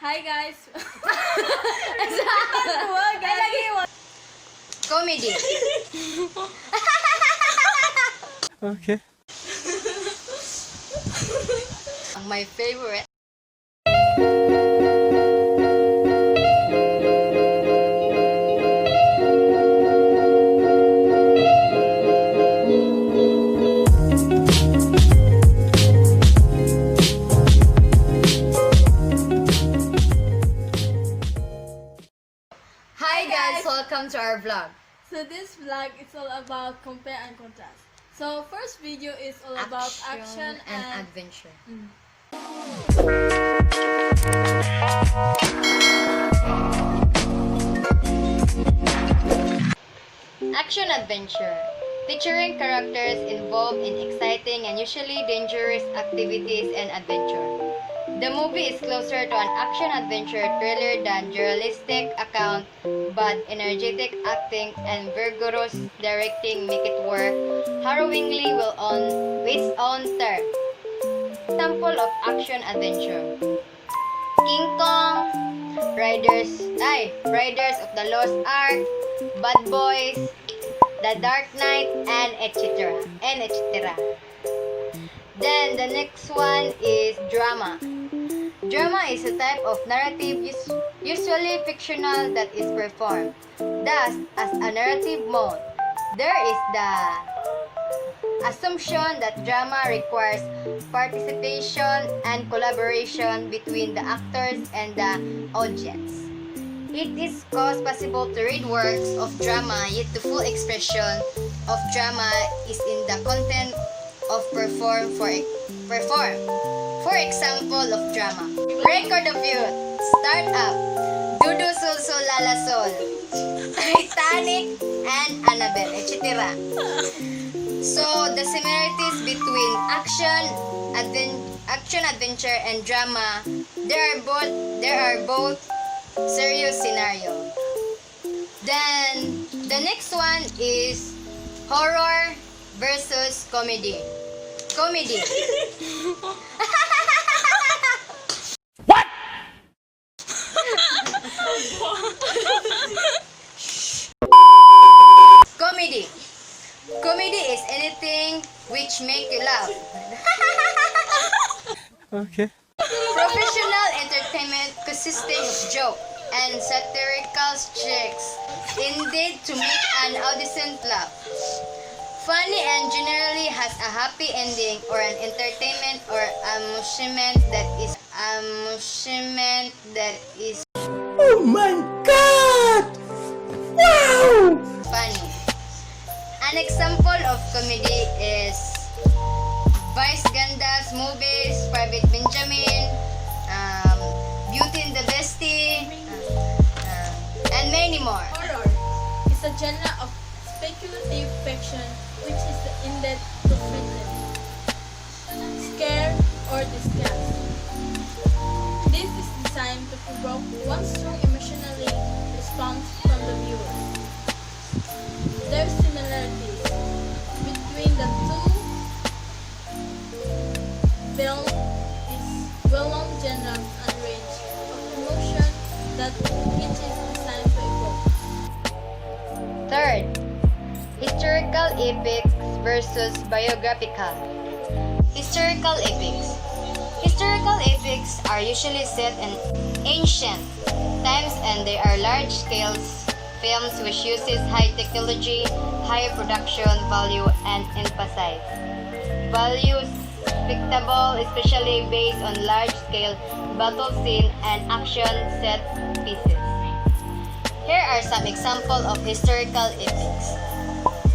Hi guys. Comedy. Okay. My favorite. Hi guys, welcome to our vlog. So this vlog is all about compare and contrast. So first video is all about action and and adventure. Action adventure, featuring characters involved in exciting and usually dangerous activities and adventure. The movie is closer to an action-adventure thriller than journalistic account, but energetic acting and vigorous directing make it work harrowingly well on its own terms. Example of action-adventure: King Kong, Riders of the Lost Ark, Bad Boys, The Dark Knight, and etc. Then the next one is drama. Drama is a type of narrative usually fictional that is performed. Thus, as a narrative mode, there is the assumption that drama requires participation and collaboration between the actors and the audience. It is possible to read works of drama, yet the full expression of drama is in the content of perform. For example of drama: Record of Youth, Start Up, Dudu Sul Sul Lala Sol, Titanic, and Annabelle, etc. So the similarities between action, adventure, and drama, there are both serious scenario. Then the next one is horror versus comedy. Comedy. What? Comedy. Comedy is anything which make you laugh. Okay. Professional entertainment consisting of joke and satirical tricks intended to make an audience laugh. Funny and generally has a happy ending or an entertainment or amusement that is Oh my God! Wow! funny. An example of comedy is Vice Ganda's movies, Private Benjamin, Beauty and the Bestie, and many more. horror is a genre of speculative fiction which is intended to frighten, scare, or disgust. This is designed to provoke one strong emotional response from the viewer. There are similarities between the two films is well-known genres and range of emotion that each is designed to evoke. Third, historical epics versus biographical. Historical epics. Historical epics are usually set in ancient times and they are large-scale films which uses high technology, high production value, and emphasize values spectacle, especially based on large-scale battle scene and action set pieces. Here are some examples of historical epics: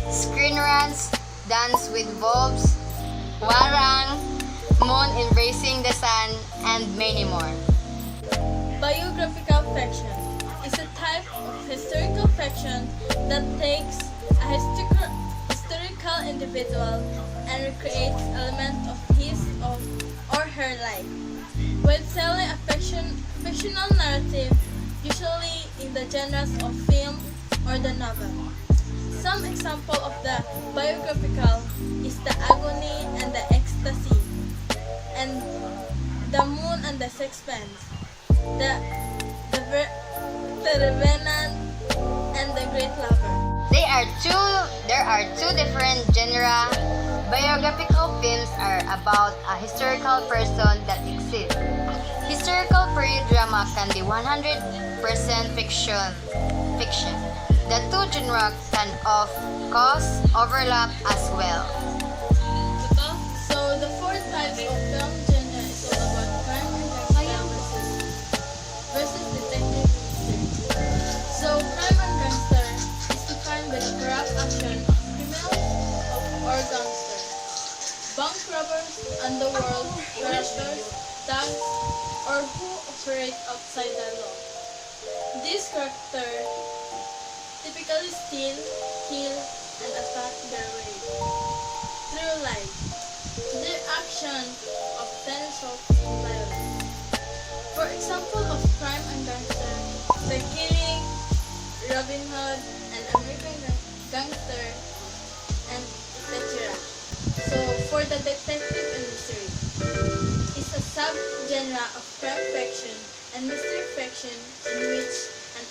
Screen Runs, Dance with Wolves, Warang, Moon Embracing the Sun, and many more. Biographical fiction is a type of historical fiction that takes a historical individual and recreates elements of his or her life, while telling a fictional narrative, usually in the genres of film or the novel. Some example of the biographical is The Agony and the Ecstasy, and The Moon and the Sixpence. the, the Revenant, and the Great Lover. There are two different genre. Biographical films are about a historical person that exists. Historical period drama can be 100% fiction. The two genres can of course overlap as well. So the four types of film genre is all about crime and gangster versus detective mystery. So crime and gangster is defined by the corrupt action of criminals or gangsters, bank robbers, underworld characters, thugs, or who operate outside the law. These characters typically steal, kill, and attack their way through life. Their action of tense of violence. For example of crime and gangster, the killing, Robin Hood, and American Gangster, and etc. So for the detective and mystery, is a sub-genre of crime fiction and mystery fiction in which an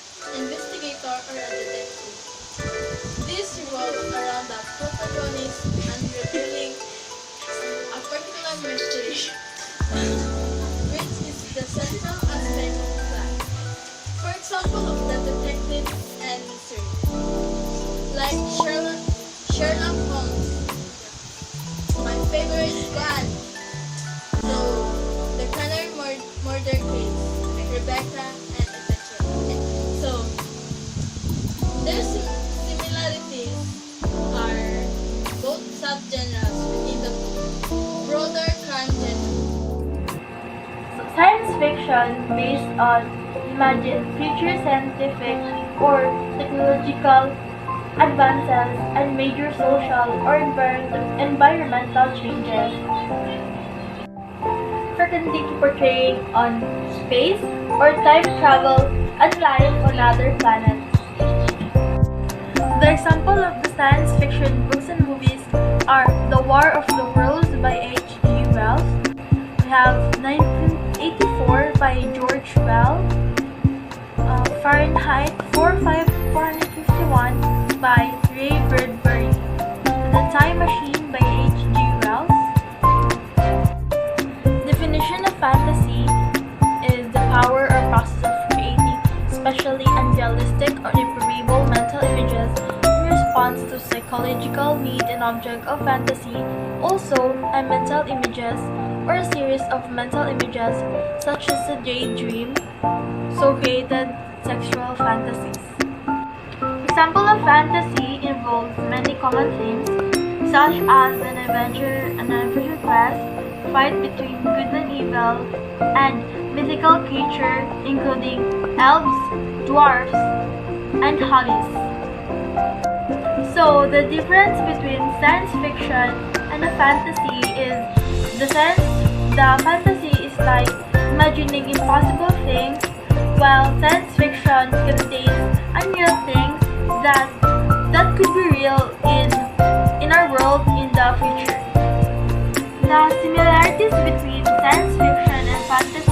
investigator or a detective. This revolves around the protagonist and revealing a particular mystery, which is the central aspect of the plot. For example of the detective and mystery, like Sherlock Holmes, my favorite one. So, the Canary murder case, Rebecca, and etc. So, their similarities are both subgenres within the broader crime genre. Science fiction based on imagined future scientific or technological advances and major social or environmental changes, frequently portraying on space or time travel and life on other planets. The example of the science fiction books and movies are The War of the Worlds by H.G. Wells. We have 1984 by George Wells, Fahrenheit 451 by Ray Bradbury, The Time Machine by H.G. Wells. Definition of fantasy is the power or process of creating especially unrealistic or improbable mental images in response to psychological need and object of fantasy, also a mental images or a series of mental images such as a daydream, so created sexual fantasies. Example of fantasy involves many common themes such as an adventure quest, fight between good and evil, and mythical creature including elves, dwarfs, and hollies. So the difference between science fiction and a fantasy is the fantasy is like imagining impossible things, while science fiction contains unreal things that could be real in our world in the future. The similarities between science fiction and fantasy